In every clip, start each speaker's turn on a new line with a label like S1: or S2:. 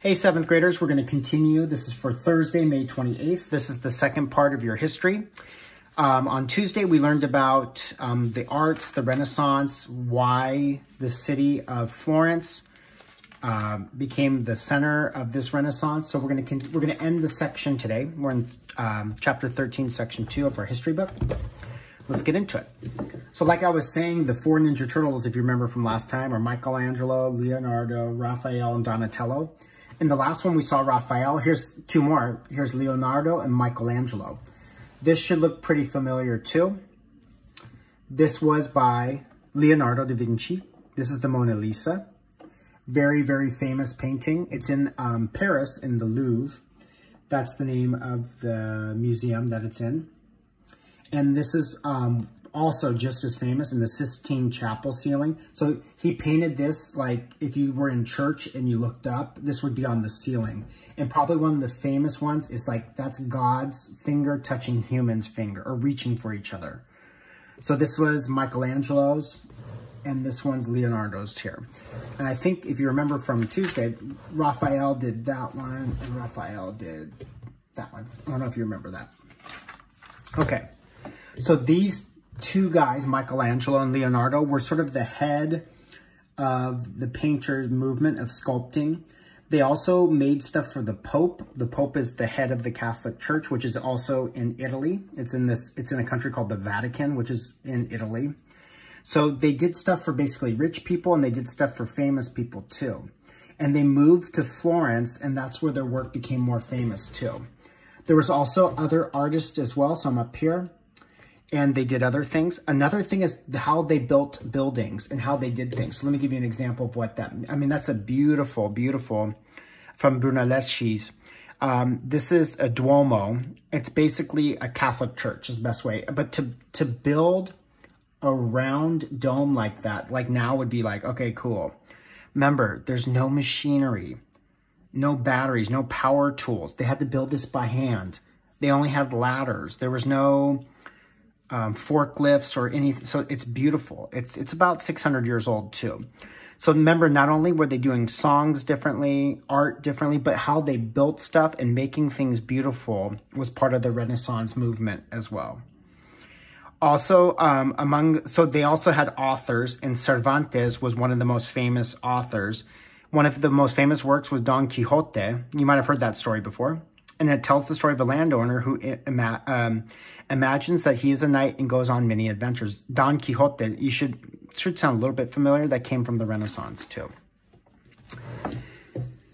S1: Hey, seventh graders, we're going to continue. This is for Thursday, May 28th. This is the second part of your history. On Tuesday, we learned about the arts, the Renaissance, why the city of Florence became the center of this Renaissance. So we're going to end the section today. We're in chapter 13, section 2 of our history book. Let's get into it. So like I was saying, the four Ninja Turtles, if you remember from last time, are Michelangelo, Leonardo, Raphael, and Donatello. In the last one, we saw Raphael. Here's two more. Here's Leonardo and Michelangelo. This should look pretty familiar too. This was by Leonardo da Vinci. This is the Mona Lisa. Very, very famous painting. It's in Paris in the Louvre. That's the name of the museum that it's in. And this is also just as famous in the Sistine Chapel ceiling. So he painted this like if you were in church and you looked up, this would be on the ceiling. And probably one of the famous ones is like, that's God's finger touching human's finger or reaching for each other. So this was Michelangelo's and this one's Leonardo's here. And I think if you remember from Tuesday, Raphael did that one and Raphael did that one. I don't know if you remember that. Okay. So these two guys, Michelangelo and Leonardo, were sort of the head of the painter's movement of sculpting. They also made stuff for the Pope. The Pope is the head of the Catholic Church, which is also in Italy. It's in a country called the Vatican, which is in Italy. So they did stuff for basically rich people and they did stuff for famous people too. And they moved to Florence and that's where their work became more famous too. There was also other artists as well. So I'm up here. And they did other things. Another thing is how they built buildings and how they did things. So let me give you an example of what that, I mean, that's a beautiful, beautiful, from Brunelleschi's. This is a Duomo. It's basically a Catholic church is the best way. But to build a round dome like that, like now would be like, okay, cool. Remember, there's no machinery, no batteries, no power tools. They had to build this by hand. They only had ladders. There was no forklifts or anything. So it's beautiful. It's about 600 years old too. So remember, not only were they doing songs differently, art differently, but how they built stuff and making things beautiful was part of the Renaissance movement as well. Also, so they also had authors, and Cervantes was one of the most famous authors. One of the most famous works was Don Quixote. You might have heard that story before. And it tells the story of a landowner who imagines that he is a knight and goes on many adventures. Don Quixote, you should sound a little bit familiar. That came from the Renaissance too.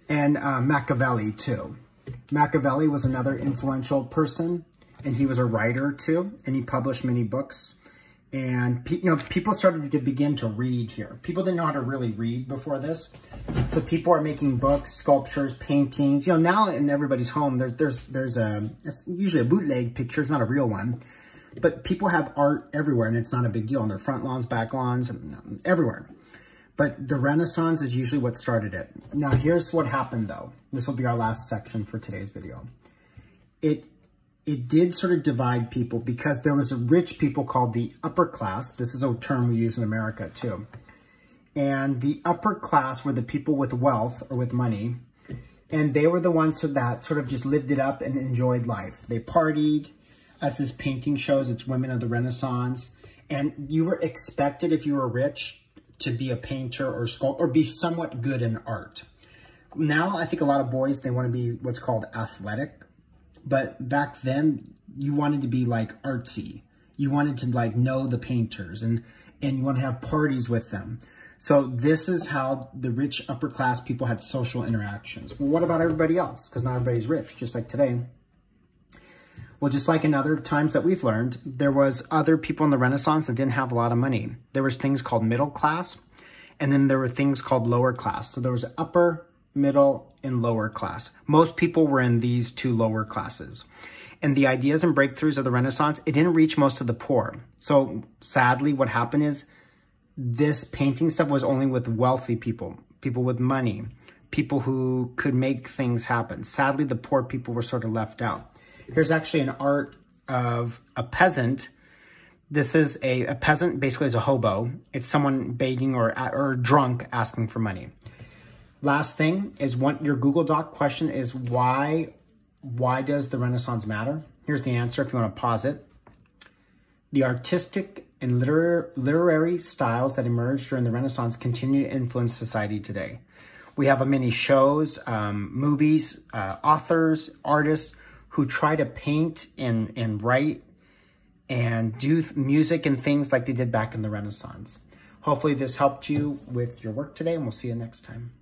S1: And Machiavelli too. Machiavelli was another influential person, and he was a writer too, and he published many books. And people started to begin to read here. People didn't know how to really read before this. So people are making books, sculptures, paintings. Now in everybody's home, there's it's usually a bootleg picture. It's not a real one. But people have art everywhere, and it's not a big deal. On their front lawns, back lawns, everywhere. But the Renaissance is usually what started it. Now, here's what happened, though. This will be our last section for today's video. It did sort of divide people because there was a rich people called the upper class. This is a term we use in America too. And the upper class were the people with wealth or with money. And they were the ones that sort of just lived it up and enjoyed life. They partied. As this painting shows, it's women of the Renaissance. And you were expected, if you were rich, to be a painter or sculptor or be somewhat good in art. Now, I think a lot of boys, they want to be what's called athletic. But back then, you wanted to be like artsy. You wanted to like know the painters and you want to have parties with them. So this is how the rich upper class people had social interactions. Well, what about everybody else? Because not everybody's rich, just like today. Well, just like in other times that we've learned, there was other people in the Renaissance that didn't have a lot of money. There was things called middle class, and then there were things called lower class. So there was upper, middle, and lower class. Most people were in these two lower classes. And the ideas and breakthroughs of the Renaissance, it didn't reach most of the poor. So sadly, what happened is this painting stuff was only with wealthy people, people with money, people who could make things happen. Sadly, the poor people were sort of left out. Here's actually an art of a peasant. This is a peasant basically is a hobo. It's someone begging or drunk asking for money. Last thing is your Google Doc question is why does the Renaissance matter? Here's the answer if you want to pause it. The artistic and literary styles that emerged during the Renaissance continue to influence society today. We have many shows, movies, authors, artists who try to paint and write and do music and things like they did back in the Renaissance. Hopefully this helped you with your work today, and we'll see you next time.